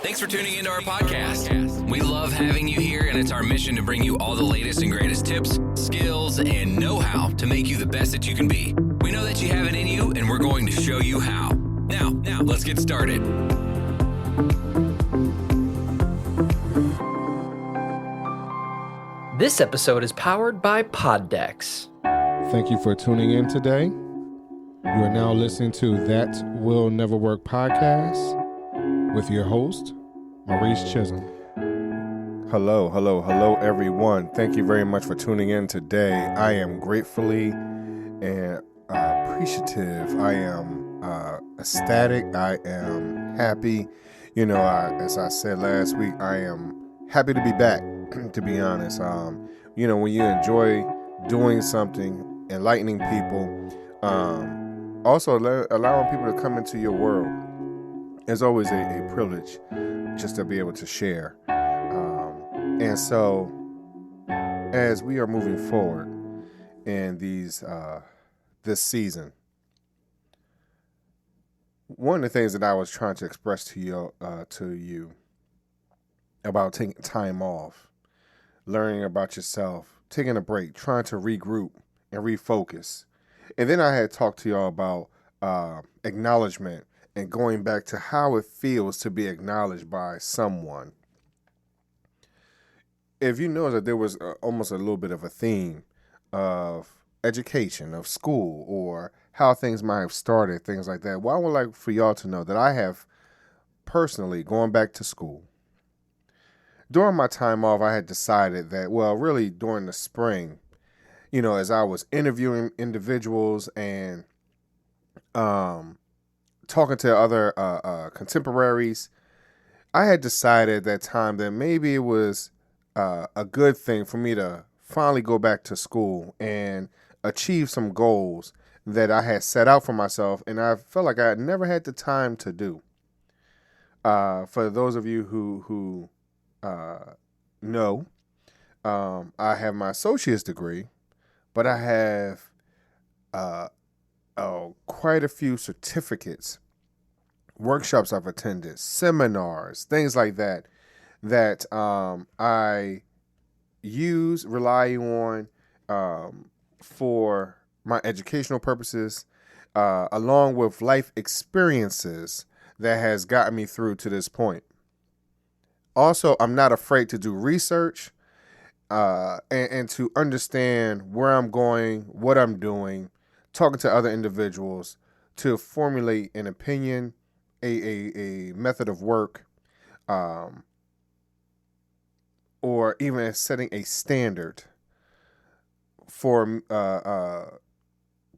Thanks for tuning into our podcast. We love having you here, and it's our mission to bring you all the latest and greatest tips, skills, and know-how to make you the best that you can be. We know that you have it in you, and we're going to show you how. Now, let's get started. This episode is powered by Poddex. Thank you for tuning in today. You are now listening to That Will Never Work podcast with your host, Maurice Chisholm. Hello, everyone. Thank you very much for tuning in today. I am gratefully and appreciative. I am ecstatic. I am happy. As I said last week, I am happy to be back, to be honest. When you enjoy doing something, enlightening people, also allowing people to come into your world is always a privilege just to be able to share. And so as we are moving forward in this season, one of the things that I was trying to express to you about taking time off, learning about yourself, taking a break, trying to regroup and refocus. And then I had talked to y'all about acknowledgement and going back to how it feels to be acknowledged by someone. If you notice that there was almost a little bit of a theme of education, of school, or how things might have started, things like that. Well, I would like for y'all to know that I have personally gone back to school. During my time off, I had decided that, really during the spring, as I was interviewing individuals and talking to other contemporaries, I had decided at that time that maybe it was a good thing for me to finally go back to school and achieve some goals that I had set out for myself, and I felt like I had never had the time to do. For those of you who know, I have my associate's degree, but I have quite a few certificates, workshops I've attended, seminars, things like that I rely on for my educational purposes, along with life experiences that has gotten me through to this point. Also, I'm not afraid to do research and to understand where I'm going, what I'm doing, talking to other individuals to formulate an opinion, a method of work, or even setting a standard for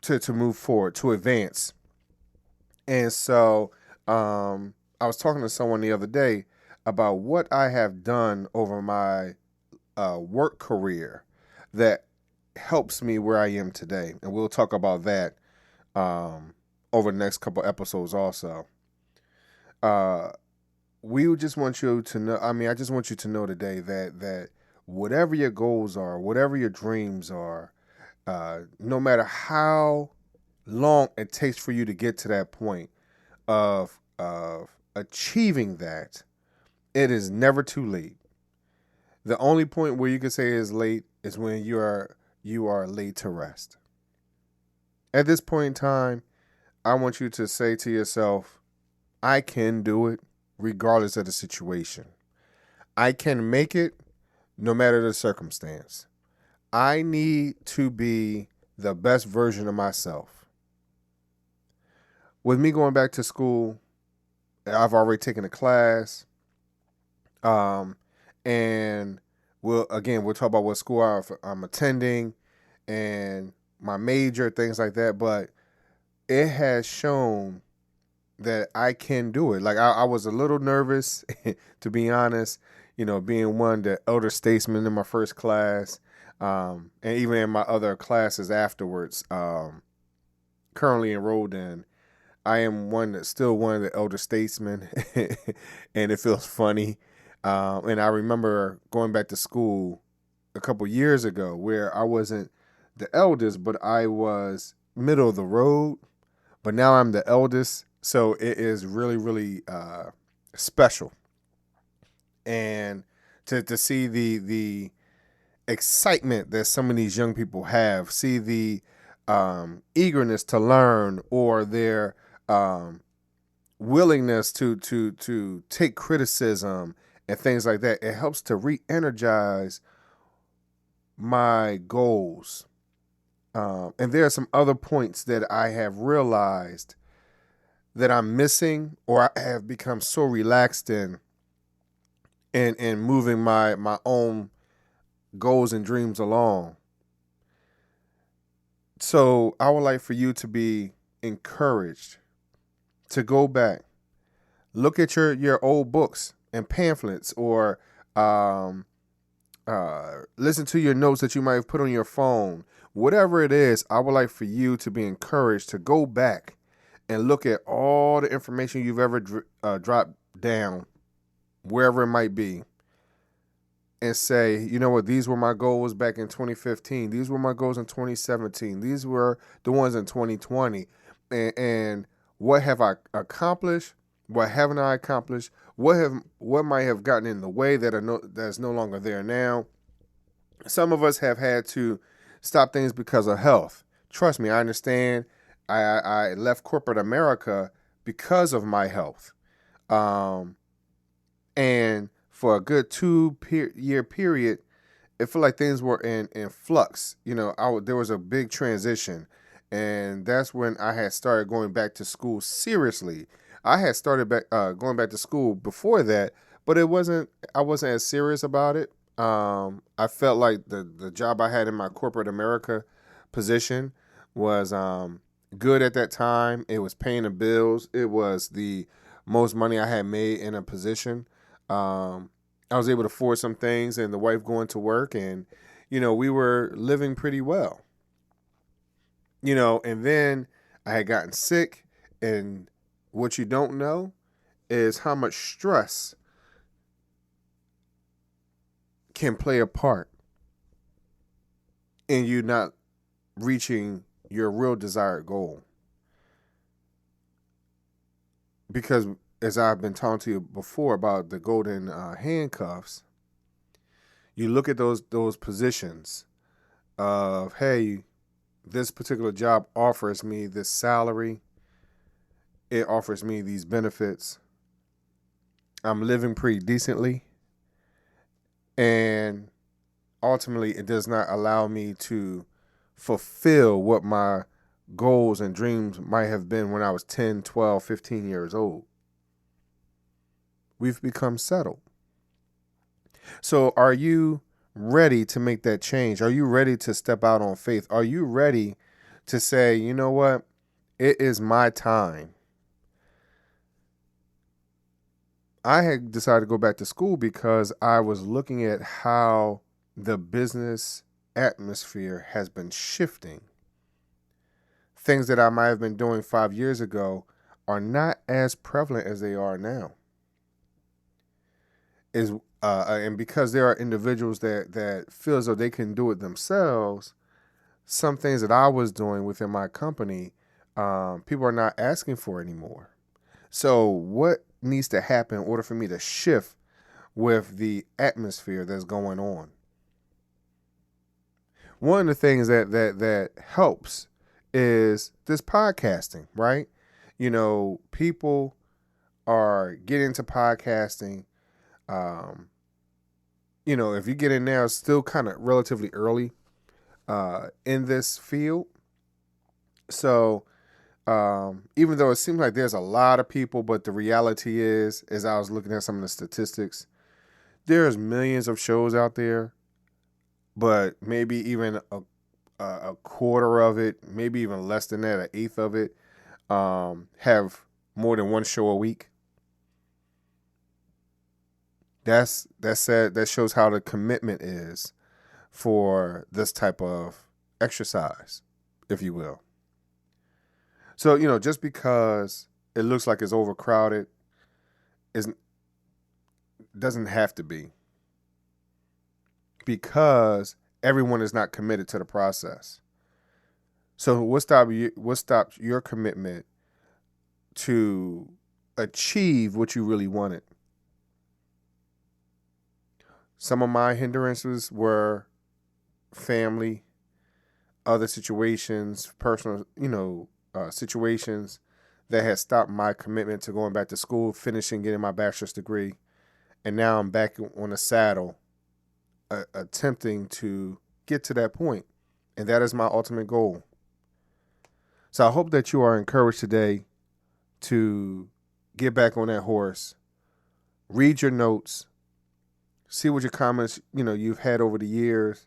to move forward, to advance. And so I was talking to someone the other day about what I have done over my work career that helps me where I am today. And we'll talk about that over the next couple episodes also. We would just want you to know, I just want you to know today that whatever your goals are, whatever your dreams are, no matter how long it takes for you to get to that point of achieving that, it is never too late. The only point where you can say it is late is when you are laid to rest. At this point in time, I want you to say to yourself, I can do it regardless of the situation. I can make it no matter the circumstance. I need to be the best version of myself. With me going back to school, I've already taken a class. And we'll talk about what school I'm attending and my major, things like that. But it has shown that I can do it. Like I was a little nervous, to be honest, being one of the elder statesmen in my first class, and even in my other classes afterwards, currently enrolled in. I am still one of the elder statesmen, and it feels funny. And I remember going back to school a couple years ago where I wasn't the eldest, but I was middle of the road. But now I'm the eldest, so it is really, really special. and to see the excitement that some of these young people have, see the eagerness to learn, or their willingness to take criticism and things like that. It helps to re-energize my goals. And there are some other points that I have realized that I'm missing, or I have become so relaxed in moving my own goals and dreams along. So I would like for you to be encouraged to go back, look at your old books and pamphlets, or listen to your notes that you might have put on your phone. Whatever it is, I would like for you to be encouraged to go back and look at all the information you've ever dropped down, wherever it might be, and say, you know what, these were my goals back in 2015. These were my goals in 2017. These were the ones in 2020. And what have I accomplished? What haven't I accomplished? What might have gotten in the way that's no longer there now? Some of us have had to stop things because of health. Trust me, I understand. I left corporate America because of my health. And for a good 2-year period, it felt like things were in flux. You know, there was a big transition. And that's when I had started going back to school seriously. I had started going back to school before that, but I wasn't as serious about it. I felt like the job I had in my corporate America position was good at that time. It was paying the bills. It was the most money I had made in a position. I was able to afford some things, and the wife going to work, and, you know, we were living pretty well. You know, and then I had gotten sick, and what you don't know is how much stress can play a part in you not reaching your real desired goal. Because as I've been talking to you before about the golden handcuffs, you look at those positions of, hey, this particular job offers me this salary. It offers me these benefits. I'm living pretty decently. And ultimately, it does not allow me to fulfill what my goals and dreams might have been when I was 10, 12, 15 years old. We've become settled. So are you ready to make that change? Are you ready to step out on faith? Are you ready to say, you know what? It is my time. I had decided to go back to school because I was looking at how the business atmosphere has been shifting. Things that I might have been doing 5 years ago are not as prevalent as they are now. And because there are individuals that feel as though they can do it themselves, some things that I was doing within my company, people are not asking for anymore. So what needs to happen in order for me to shift with the atmosphere that's going on? One of the things that helps is this podcasting, right? You know, people are getting into podcasting. You know, if you get in now, it's still kind of relatively early in this field. So even though it seems like there's a lot of people, but the reality is, as I was looking at some of the statistics, there's millions of shows out there, but maybe even a quarter of it, maybe even less than that, an eighth of it, have more than one show a week. That's sad. That shows how the commitment is for this type of exercise, if you will. So, you know, just because it looks like it's overcrowded doesn't have to be, because everyone is not committed to the process. So what stops your commitment to achieve what you really wanted? Some of my hindrances were family, other situations, personal, situations that had stopped my commitment to going back to school, finishing, getting my bachelor's degree. And now I'm back on the saddle, attempting to get to that point. And that is my ultimate goal. So I hope that you are encouraged today to get back on that horse, read your notes, see what your comments, you've had over the years,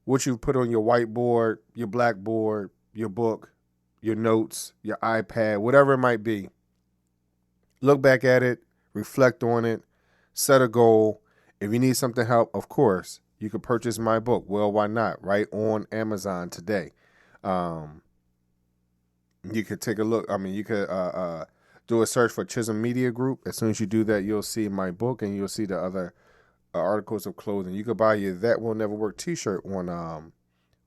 what you've put on your whiteboard, your blackboard, your book, your notes, your iPad, whatever it might be. Look back at it, reflect on it, set a goal. If you need something help, of course, you could purchase my book, Well, Why Not, right on Amazon today. You could take a look. You could do a search for Chisholm Media Group. As soon as you do that, you'll see my book and you'll see the other articles of clothing. You could buy your That Will Never Work t-shirt on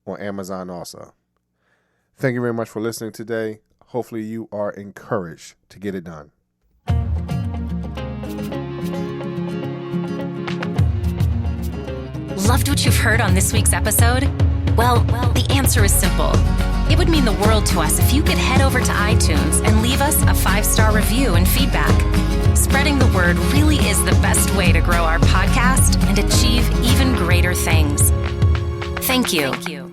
Amazon also. Thank you very much for listening today. Hopefully you are encouraged to get it done. Loved what you've heard on this week's episode? Well, the answer is simple. It would mean the world to us if you could head over to iTunes and leave us a 5-star review and feedback. Spreading the word really is the best way to grow our podcast and achieve even greater things. Thank you.